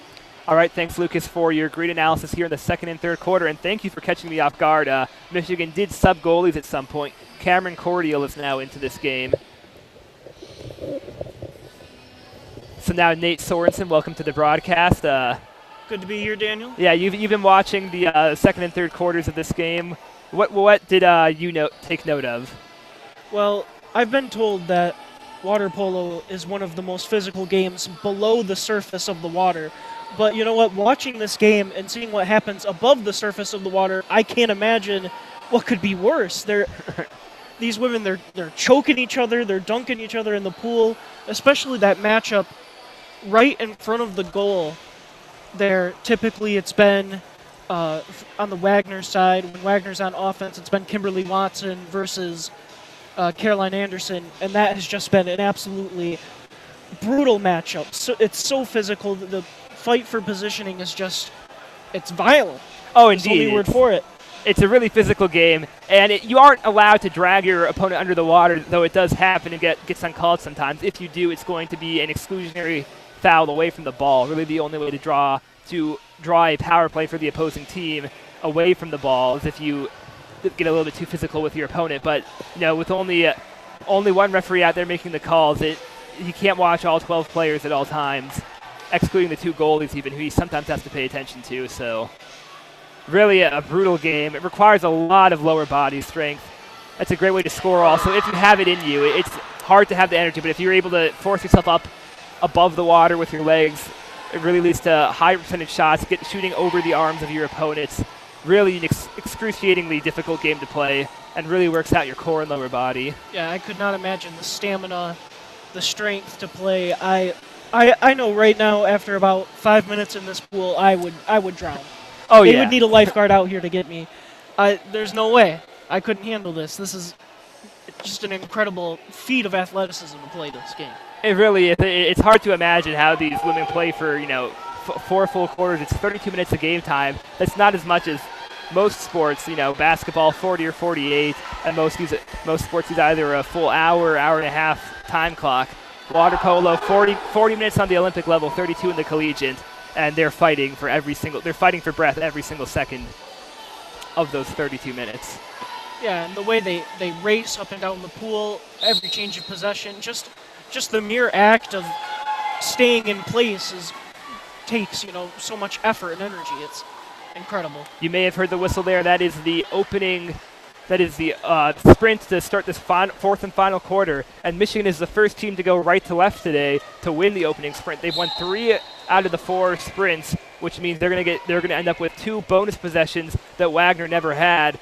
All right, thanks, Lucas, for your great analysis here in the second and third quarter, and thank you for catching me off guard. Michigan did sub goalies at some point. Cameron Cordial is now into this game. So now Nate Sorensen, welcome to the broadcast. Good to be here, Daniel. Yeah, you've been watching the second and third quarters of this game. What did you take note of? Well, I've been told that water polo is one of the most physical games below the surface of the water. But you know what? Watching this game and seeing what happens above the surface of the water, I can't imagine what could be worse. These women, they're choking each other, they're dunking each other in the pool, especially that matchup right in front of the goal. There, typically it's been on the Wagner side. When Wagner's on offense, it's been Kimberly Watson versus Caroline Anderson, and that has just been an absolutely brutal matchup. So it's so physical. The fight for positioning is just, it's violent. Oh, indeed. There's the only word for it. It's a really physical game, and you aren't allowed to drag your opponent under the water, though it does happen and gets uncalled sometimes. If you do, it's going to be an exclusionary foul away from the ball. Really the only way to draw a power play for the opposing team away from the ball is if you get a little bit too physical with your opponent. But with only one referee out there making the calls, he can't watch all 12 players at all times, excluding the two goalies even, who he sometimes has to pay attention to. So really a brutal game. It requires a lot of lower body strength. That's a great way to score also. If you have it in you, it's hard to have the energy, but if you're able to force yourself up above the water with your legs, it really leads to high percentage shots, shooting over the arms of your opponents. Really an excruciatingly difficult game to play, and really works out your core and lower body. Yeah, I could not imagine the stamina, the strength to play. I I know right now, after about 5 minutes in this pool, I would drown. Oh, They yeah. would need a lifeguard out here to get me. There's no way. I couldn't handle this. This is just an incredible feat of athleticism to play this game. It really is. It's hard to imagine how these women play for, 4 full quarters. It's 32 minutes of game time. That's not as much as most sports, basketball 40 or 48, and most sports use either a full hour and a half time clock. Water polo 40 minutes on the Olympic level, 32 in the collegiate, and they're fighting for breath every single second of those 32 minutes. Yeah, and the way they race up and down the pool, every change of possession, just the mere act of staying in place takes, so much effort and energy. It's incredible. You may have heard the whistle there. That is the opening. That is the sprint to start this fourth and final quarter. And Michigan is the first team to go right to left today to win the opening sprint. They've won 3 out of the 4 sprints, which means they're going to end up with 2 bonus possessions that Wagner never had.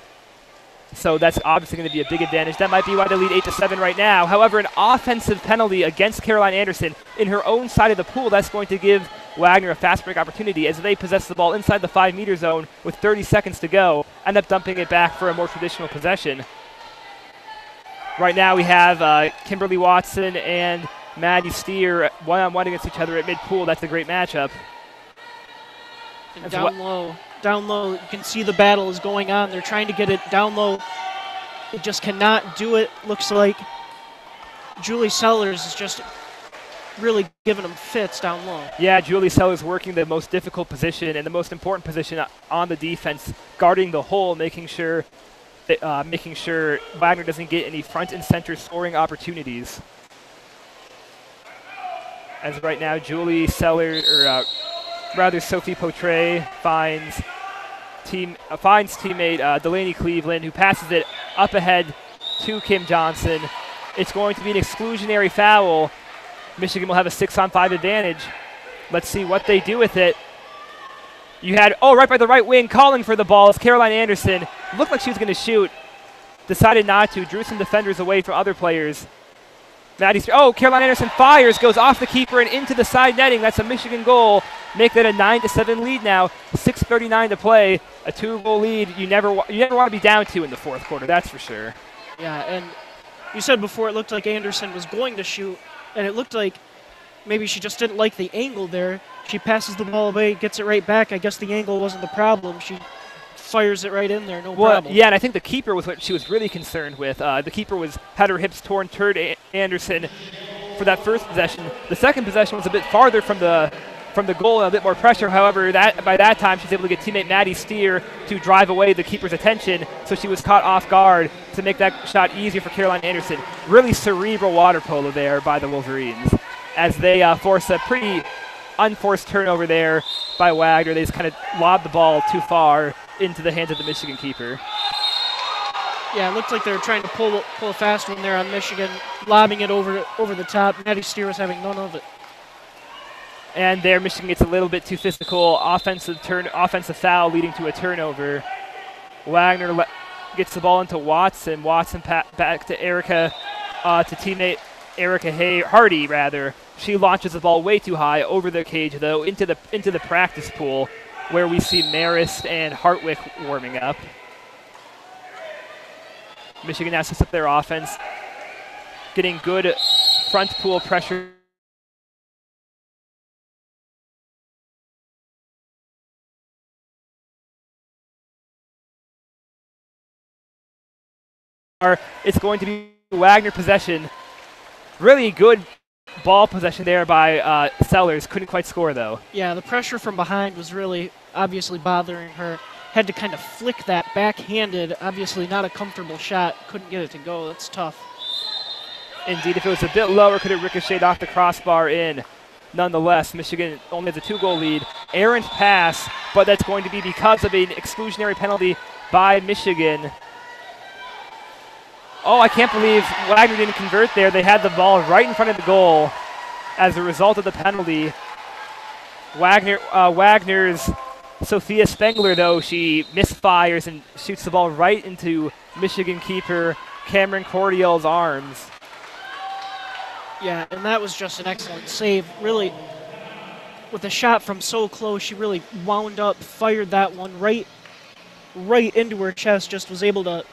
So that's obviously going to be a big advantage. That might be why they lead 8-7 right now. However, an offensive penalty against Caroline Anderson in her own side of the pool, that's going to give Wagner a fast break opportunity as they possess the ball inside the 5-meter zone with 30 seconds to go, end up dumping it back for a more traditional possession. Right now we have Kimberly Watson and Maddie Steer one-on-one against each other at mid-pool. That's a great matchup. And down low, you can see the battle is going on. They're trying to get it down low. It just cannot do it. Looks like Julie Sellers is just really giving them fits down low. Yeah, Julie Sellers working the most difficult position and the most important position on the defense, guarding the hole, making sure Wagner doesn't get any front and center scoring opportunities. As right now, Julie Sellers, Sophie Potre finds teammate Delaney Cleveland, who passes it up ahead to Kim Johnson. It's going to be an exclusionary foul. Michigan will have a 6-on-5 advantage. Let's see what they do with it. You had, right by the right wing, calling for the ball is Caroline Anderson. Looked like she was going to shoot. Decided not to. Drew some defenders away from other players. Caroline Anderson fires, goes off the keeper and into the side netting. That's a Michigan goal. Make that a 9-7 lead now. 6:39 to play. A 2-goal lead. You never want to be down 2 in the fourth quarter. That's for sure. Yeah, and you said before it looked like Anderson was going to shoot, and it looked like maybe she just didn't like the angle there. She passes the ball away, gets it right back. I guess the angle wasn't the problem. She fires it right in there, no problem. Yeah, and I think the keeper was what she was really concerned with. The keeper had her hips torn toward Anderson for that first possession. The second possession was a bit farther from the goal and a bit more pressure. However, by that time, she was able to get teammate Maddie Steer to drive away the keeper's attention, so she was caught off guard to make that shot easier for Caroline Anderson. Really cerebral water polo there by the Wolverines as they force a pretty unforced turnover there by Wagner. They just kind of lobbed the ball too far into the hands of the Michigan keeper. Yeah, it looked like they were trying to pull a fast one there on Michigan, lobbing it over the top. Maddie Steer was having none of it. And there, Michigan gets a little bit too physical. Offensive foul leading to a turnover. Wagner gets the ball into Watson. Watson back to Erica, to teammate Erica Hardy rather. She launches the ball way too high over the cage though, into the practice pool, where we see Marist and Hartwick warming up. Michigan now sets up their offense, getting good front pool pressure. It's going to be Wagner possession. Really good ball possession there by Sellers. Couldn't quite score, though. Yeah, the pressure from behind was really obviously bothering her. Had to kind of flick that backhanded, obviously not a comfortable shot. Couldn't get it to go. That's tough. Indeed, if it was a bit lower, could have ricocheted off the crossbar in. Nonetheless, Michigan only has a 2-goal lead. Errant pass, but that's going to be because of an exclusionary penalty by Michigan. I can't believe Wagner didn't convert there. They had the ball right in front of the goal as a result of the penalty. Wagner's Sophia Spengler, though, she misfires and shoots the ball right into Michigan keeper Cameron Cordial's arms. Yeah, and that was just an excellent save. Really, with a shot from so close, she really wound up, fired that one right into her chest, just was able to.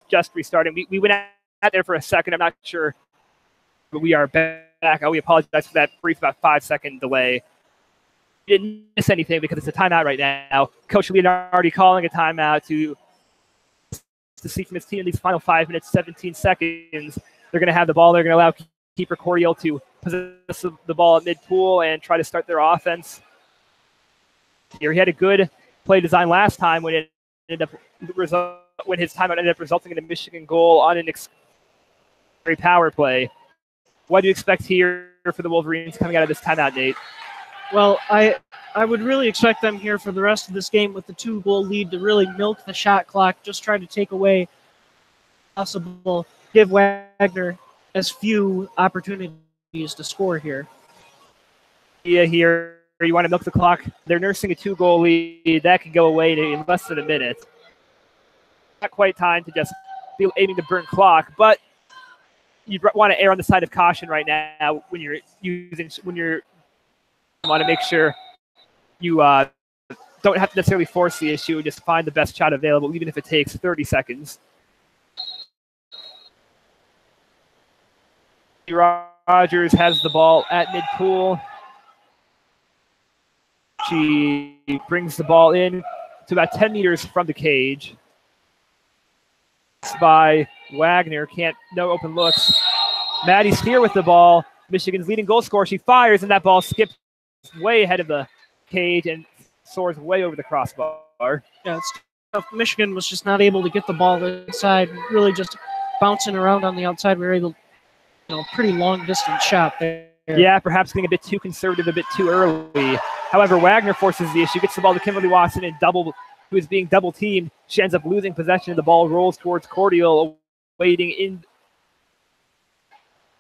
Just restarting. We went out there for a second. I'm not sure, but we are back. We apologize for that brief, about 5-second delay. We didn't miss anything because it's a timeout right now. Coach Leonardi calling a timeout to see from his team in these final 5 minutes, 17 seconds. They're going to have the ball. They're going to allow keeper Cordial to possess the ball at mid-pool and try to start their offense. Here, he had a good play design last time when it ended up when his timeout ended up resulting in a Michigan goal on an extraordinary power play. What do you expect here for the Wolverines coming out of this timeout, Nate? Well, I would really expect them here for the rest of this game with the 2-goal lead to really milk the shot clock, just try to take away possible, give Wagner as few opportunities to score here. Yeah, here you want to milk the clock. They're nursing a 2-goal lead. That could go away in less than a minute. Not quite time to just be aiming to burn clock, but you want to err on the side of caution right now when you want to make sure you don't have to necessarily force the issue, just find the best shot available, even if it takes 30 seconds. Rogers has the ball at mid-pool. She brings the ball in to about 10 meters from the cage. By Wagner, no open looks. Maddie Steer with the ball, Michigan's leading goal scorer. She fires, and that ball skips way ahead of the cage and soars way over the crossbar. Yeah, it's tough. Michigan was just not able to get the ball inside, really just bouncing around on the outside. We were able, pretty long distance shot there. Yeah, perhaps getting a bit too conservative, a bit too early. However, Wagner forces the issue, gets the ball to Kimberly Watson, and who is being double teamed. She ends up losing possession, and the ball rolls towards Cordial, waiting in.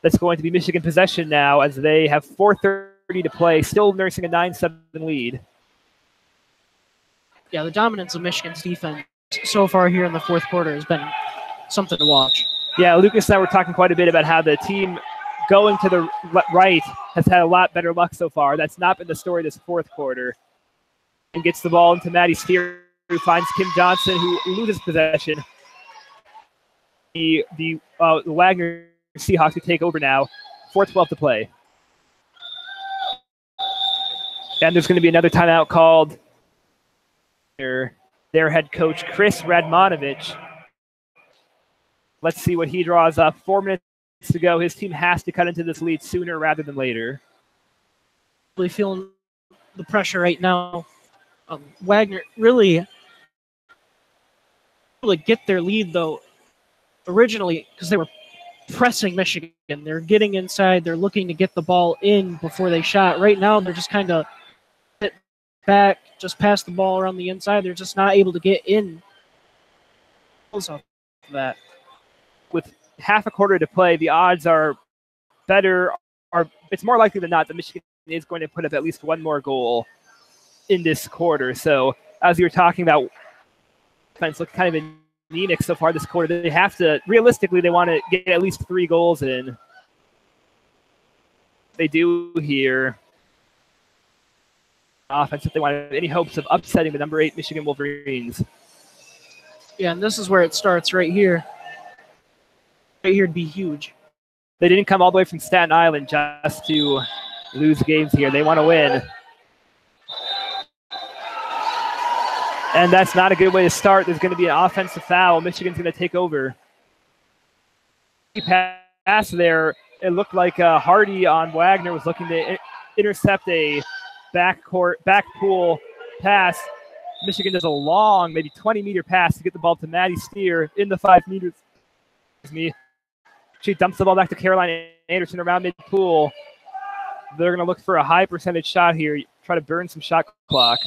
That's going to be Michigan possession now, as they have 4:30 to play, still nursing a 9-7 lead. Yeah, the dominance of Michigan's defense so far here in the fourth quarter has been something to watch. Yeah, Lucas and I were talking quite a bit about how the team going to the right has had a lot better luck so far. That's not been the story this fourth quarter. And gets the ball into Maddie Steer, who finds Kim Johnson, who loses possession. The Wagner Seahawks who take over now. 4:12 to play. And there's going to be another timeout called. Their head coach, Chris Radmanovich. Let's see what he draws up. 4 minutes to go. His team has to cut into this lead sooner rather than later. Really feeling the pressure right now. Wagner really get their lead, though, originally, because they were pressing Michigan. They're getting inside. They're looking to get the ball in before they shot. Right now, they're just kind of hit back, just pass the ball around the inside. They're just not able to get in. That. With half a quarter to play, the odds are better. It's more likely than not that Michigan is going to put up at least one more goal in this quarter. So, as you were talking about, defense look kind of anemic so far this quarter. They have to, realistically, they want to get at least 3 goals in. They do here. Offense, if they want any hopes of upsetting the number 8 Michigan Wolverines. Yeah, and this is where it starts right here. Right here would be huge. They didn't come all the way from Staten Island just to lose games here. They want to win. And that's not a good way to start. There's going to be an offensive foul. Michigan's going to take over. Pass there. It looked like Hardy on Wagner was looking to intercept a back pool pass. Michigan does a long, maybe 20-meter pass to get the ball to Maddie Steer in the 5 meters. She dumps the ball back to Caroline Anderson around mid-pool. They're going to look for a high percentage shot here, try to burn some shot clock.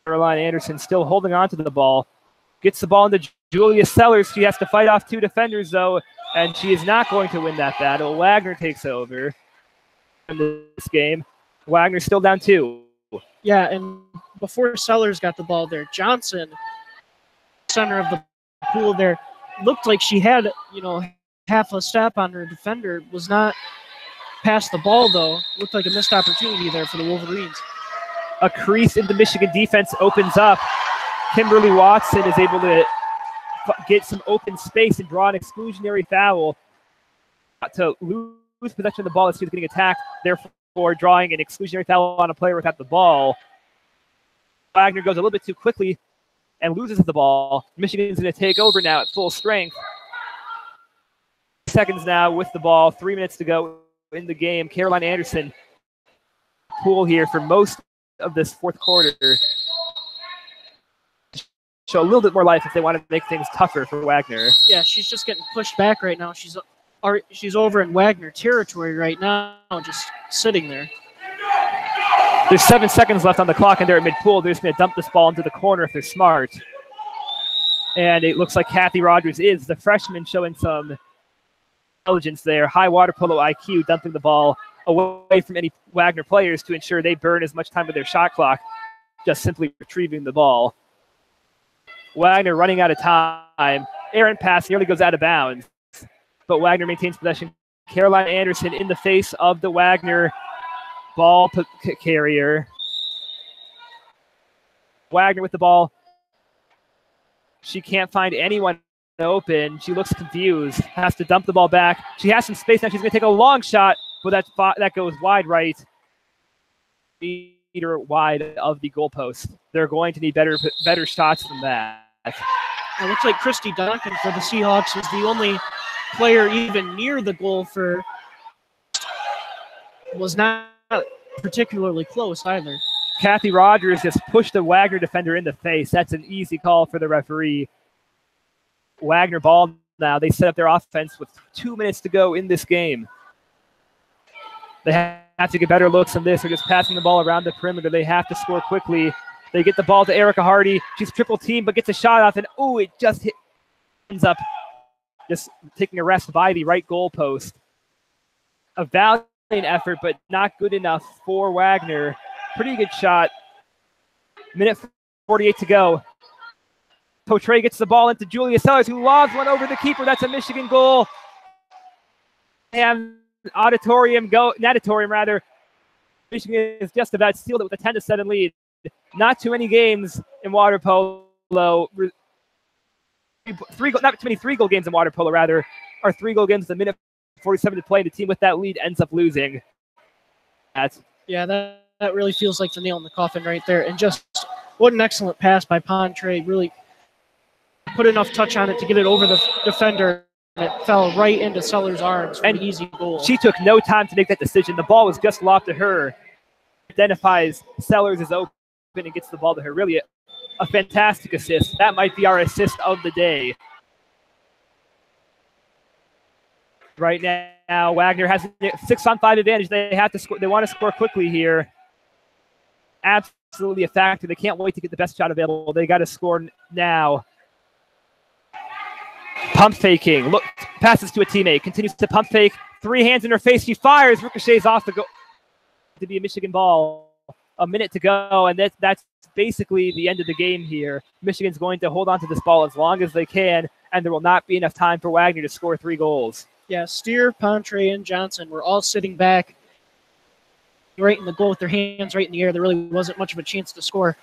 Caroline Anderson still holding on to the ball. Gets the ball into Julia Sellers. She has to fight off 2 defenders, though, and she is not going to win that battle. Wagner takes over in this game. Wagner still down 2. Yeah, and before Sellers got the ball there, Johnson, center of the pool there, looked like she had, half a step on her defender. Was not past the ball, though. Looked like a missed opportunity there for the Wolverines. A crease in the Michigan defense opens up. Kimberly Watson is able to get some open space and draw an exclusionary foul to lose possession of the ball as she's getting attacked, therefore drawing an exclusionary foul on a player without the ball. Wagner goes a little bit too quickly and loses the ball. Michigan's going to take over now at full strength. Seconds now with the ball, 3 minutes to go in the game. Caroline Anderson pool here for most of this fourth quarter. Show a little bit more life if they want to make things tougher for Wagner. Yeah, she's just getting pushed back right now. She's over in Wagner territory right now, just sitting there. There's 7 seconds left on the clock, and they're at mid-pool. They're just going to dump this ball into the corner if they're smart. And it looks like Kathy Rogers is the freshman, showing some intelligence there. High water polo IQ, dumping the ball away from any Wagner players to ensure they burn as much time with their shot clock, just simply retrieving the ball. Wagner running out of time. Errant pass nearly goes out of bounds, but Wagner maintains possession. Caroline Anderson in the face of the Wagner ball carrier. Wagner with the ball. She can't find anyone open. She looks confused. Has to dump the ball back. She has some space now. She's going to take a long shot, but that goes wide right. Meter wide of the goalpost. They're going to need better shots than that. It looks like Christy Duncan for the Seahawks was the only player even near the goal was not particularly close either. Kathy Rogers just pushed the Wagner defender in the face. That's an easy call for the referee. Wagner ball now. They set up their offense with 2 minutes to go in this game. They have to get better looks than this. They're just passing the ball around the perimeter. They have to score quickly. They get the ball to Erica Hardy. She's triple teamed, but gets a shot off, and it just ends up just taking a rest by the right goal post. A valiant effort, but not good enough for Wagner. Pretty good shot. Minute 48 to go. Potre gets the ball into Julia Sellers, who lobs one over the keeper. That's a Michigan goal. And Natatorium rather. Michigan is just about sealed it with a 10-7 lead. Not too many games in water polo. Not too many 3-goal games in water polo, rather. Or 3-goal games with a minute 47 to play. The team with that lead ends up losing. Yeah, that really feels like the nail in the coffin right there. And just what an excellent pass by Pontre. Really put enough touch on it to get it over the defender. And it fell right into Sellers' arms for an easy goal. She took no time to make that decision. The ball was just lobbed to her. Identifies Sellers as open and gets the ball to her. Really a fantastic assist. That might be our assist of the day. Right now, Wagner has a 6-on-5 advantage. They have to score. They want to score quickly here. Absolutely a factor. They can't wait to get the best shot available. They got to score now. Pump faking. Look, passes to a teammate. Continues to pump fake. 3 hands in her face. She fires. Ricochets off the goal. To be a Michigan ball. A minute to go, and that's basically the end of the game here. Michigan's going to hold on to this ball as long as they can, and there will not be enough time for Wagner to score 3 goals. Yeah, Steer, Pontre, and Johnson were all sitting back right in the goal with their hands right in the air. There really wasn't much of a chance to score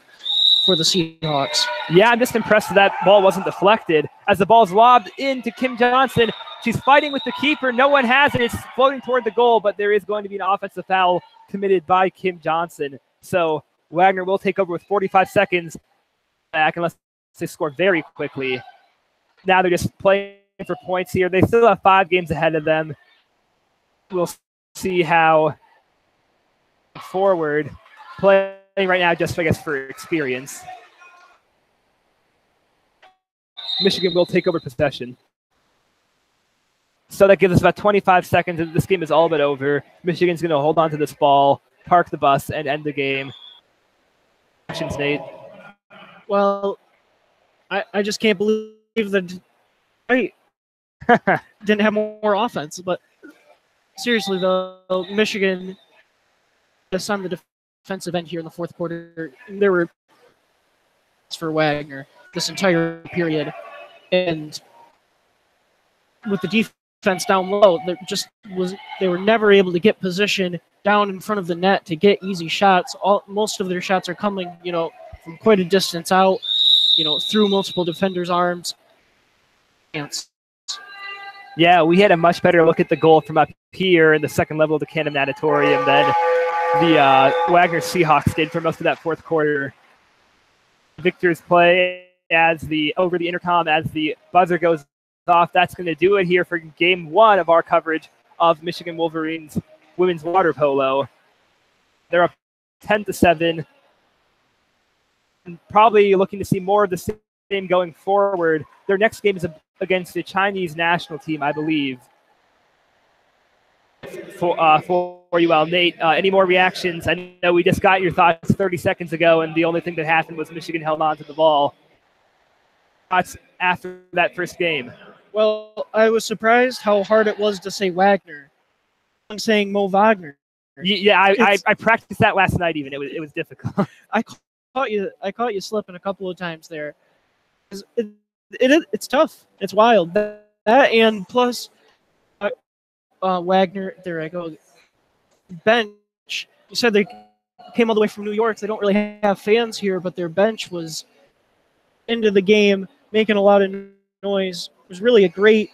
for the Seahawks. Yeah, I'm just impressed that ball wasn't deflected. As the ball's lobbed into Kim Johnson, she's fighting with the keeper. No one has it. It's floating toward the goal, but there is going to be an offensive foul committed by Kim Johnson. So Wagner will take over with 45 seconds back unless they score very quickly. Now they're just playing for points here. They still have 5 games ahead of them. We'll see how forward. Playing right now just, I guess, for experience. Michigan will take over possession. So that gives us about 25 seconds, and this game is all but over. Michigan's going to hold on to this ball, park the bus, and end the game. Nate. Well, I just can't believe that didn't have more offense. But seriously, though, Michigan is on the defensive end here in the fourth quarter. There were for Wagner this entire period, and with the defense down low, they were never able to get position down in front of the net to get easy shots. Most of their shots are coming, from quite a distance out, through multiple defenders' arms. Yeah, we had a much better look at the goal from up here in the second level of the Canham Natatorium than the Wagner Seahawks did for most of that fourth quarter. Victor's play over the intercom as the buzzer goes off. That's going to do it here for game one of our coverage of Michigan Wolverines women's water polo. They're up 10-7. And probably looking to see more of the same going forward. Their next game is against the Chinese national team, I believe. For you, Al. Nate, any more reactions? I know we just got your thoughts 30 seconds ago, and the only thing that happened was Michigan held on to the ball. Thoughts after that first game? Well, I was surprised how hard it was to say Wagner. I'm saying Mo Wagner. Yeah, I practiced that last night. Even it was difficult. I caught you slipping a couple of times there. It's tough. It's wild. That and plus Wagner. There I go. Bench. You said they came all the way from New York. They don't really have fans here, but their bench was into the game, making a lot of noise. It was really a great,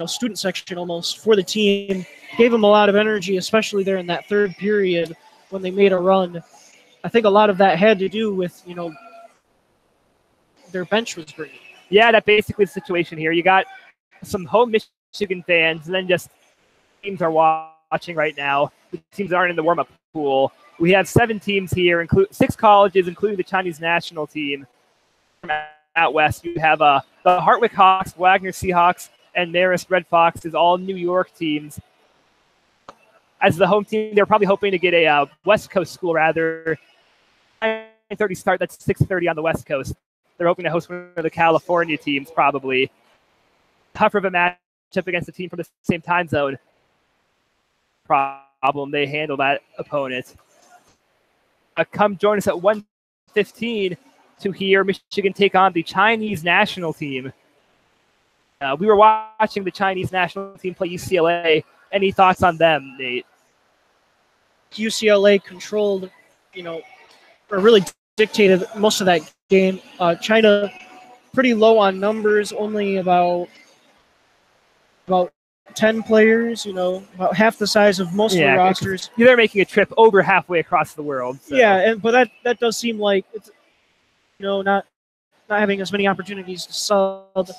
student section almost for the team. Gave them a lot of energy, especially there in that third period when they made a run. I think a lot of that had to do with, their bench was great. Yeah, that's basically the situation here. You got some home Michigan fans, and then just teams are watching right now. The teams aren't in the warm-up pool. We have 7 teams here, 6 colleges, including the Chinese national team from out west. You have the Hartwick Hawks, Wagner Seahawks, and Marist Red Foxes, all New York teams. As the home team, they're probably hoping to get a West Coast school, rather. 9:30 start, that's 6:30 on the West Coast. They're hoping to host one of the California teams, probably. Tougher of a matchup against a team from the same time zone. Problem, they handle that opponent. Come join us at 1:15 to hear Michigan take on the Chinese national team. We were watching the Chinese national team play UCLA. Any thoughts on them, Nate? UCLA controlled, or really dictated most of that game. China, pretty low on numbers, only about 10 players, about half the size of most of the rosters. They're making a trip over halfway across the world. So. Yeah, but that does seem like it's, not having as many opportunities to sub.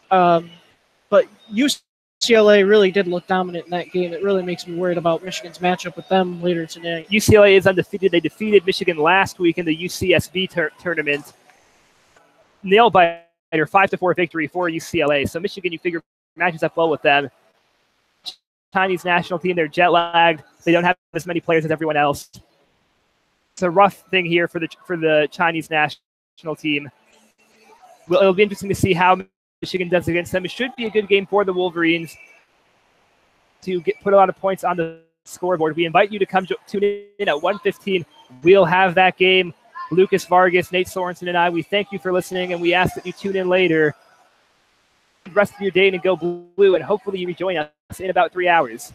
But UCLA really did look dominant in that game. It really makes me worried about Michigan's matchup with them later tonight. UCLA is undefeated. They defeated Michigan last week in the UCSB tournament. Nail-biter 5-4 victory for UCLA. So Michigan, you figure, matches up well with them. Chinese national team, they're jet-lagged. They don't have as many players as everyone else. It's a rough thing here for the Chinese national team. It'll be interesting to see how Michigan does against them. It should be a good game for the Wolverines to put a lot of points on the scoreboard. We invite you to come tune in at 1:15. We'll have that game. Lucas Vargas, Nate Sorensen, and I, we thank you for listening, and we ask that you tune in later. The rest of your day and go blue, and hopefully you rejoin us in about 3 hours.